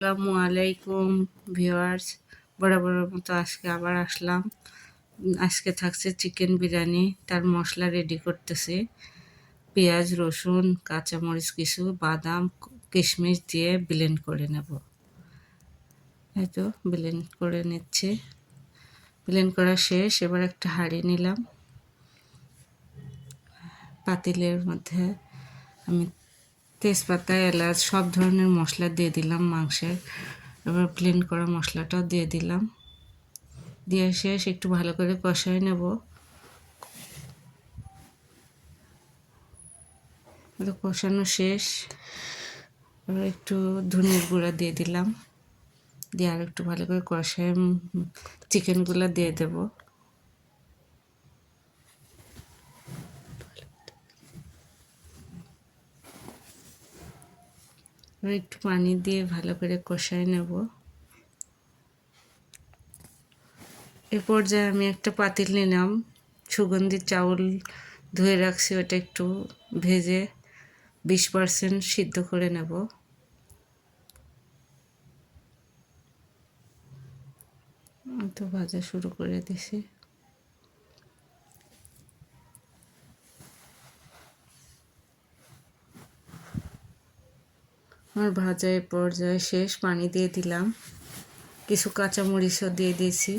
আসসালামু আলাইকুম ভিউয়ার্স, বরাবরের মতো আজকে আবার আসলাম। আজকে থাকছে চিকেন বিরিয়ানি। তার মশলা রেডি করতেছি। পেঁয়াজ, রসুন, কাঁচামরিচ, কিছু বাদাম, কিশমিশ দিয়ে ব্লেন্ড করে নেব। এই তো ব্লেন্ড করে নিচ্ছে। ব্লেন্ড করা শেষ। এবার একটা হাঁড়ি নিলাম। পাতিলের মধ্যে আমি তেজপাতা, এলাচ সব ধরনের মশলা দিয়ে দিলাম মাংসের। এবার ব্লেন্ড করা মশলাটাও দিয়ে দিলাম। দিয়ে শেষ, একটু ভালো করে কষাই নেব। কষানো শেষ। এবার একটু ধনিয়ার গুঁড়া দিয়ে দিলাম। দিয়ে আর একটু ভালো করে কষায় চিকেনগুলো দিয়ে দেব। এবার একটু পানি দিয়ে ভালো করে কষায় নেব। এ পর্যায়ে আমি একটা পাতিল নিলাম। সুগন্ধি চাউল ধুয়ে রাখছি, ওটা একটু ভেজে 20% সিদ্ধ করে নেব। তো ভাজা শুরু করে দিছি। আমার ভাজা এ পর্যায়ে শেষ। পানি দিয়ে দিলাম। কিছু কাঁচামরিচও দিয়ে দিয়েছি।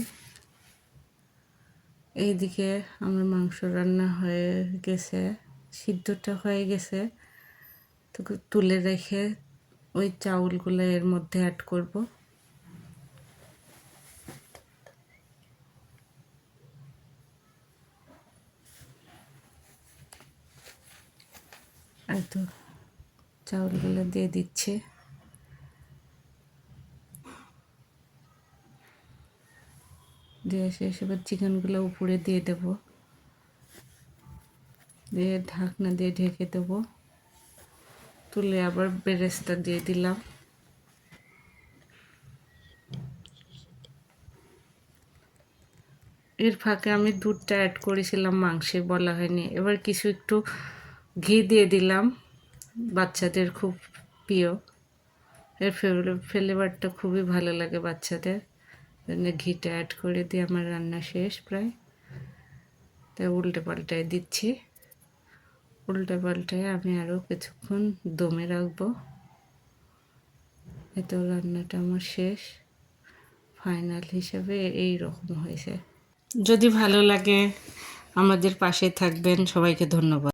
এইদিকে আমার মাংস রান্না হয়ে গেছে, সিদ্ধটা হয়ে গেছে। তো তুলে রেখে ওই চাউলগুলো এর মধ্যে অ্যাড করব। আর তো চাউলগুলো দিয়ে দিচ্ছে। দিয়ে শেষ। এবার চিকেনগুলো উপরে দিয়ে দেব। দিয়ে ঢাকনা দিয়ে ঢেকে দেব। তুলে আবার বেরেস্তা দিয়ে দিলাম। এর ফাঁকে আমি দুধটা অ্যাড করেছিলাম মাংসে, বলা হয়নি। এবার কিছু একটু ঘি দিয়ে দিলাম। বাচ্চাদের খুব প্রিয়, এর ফ্লেভারটা খুবই ভালো লাগে বাচ্চাদের। ঘিটা অ্যাড করে দিয়ে আমার রান্না শেষ প্রায়। তাই উল্টে পাল্টায় দিচ্ছি। উল্টে পাল্টায় আমি আরও কিছুক্ষণ দমে রাখবো। এতো রান্নাটা আমার শেষ। ফাইনাল হিসাবে এই রকম হয়েছে। যদি ভালো লাগে আমাদের পাশে থাকবেন। সবাইকে ধন্যবাদ।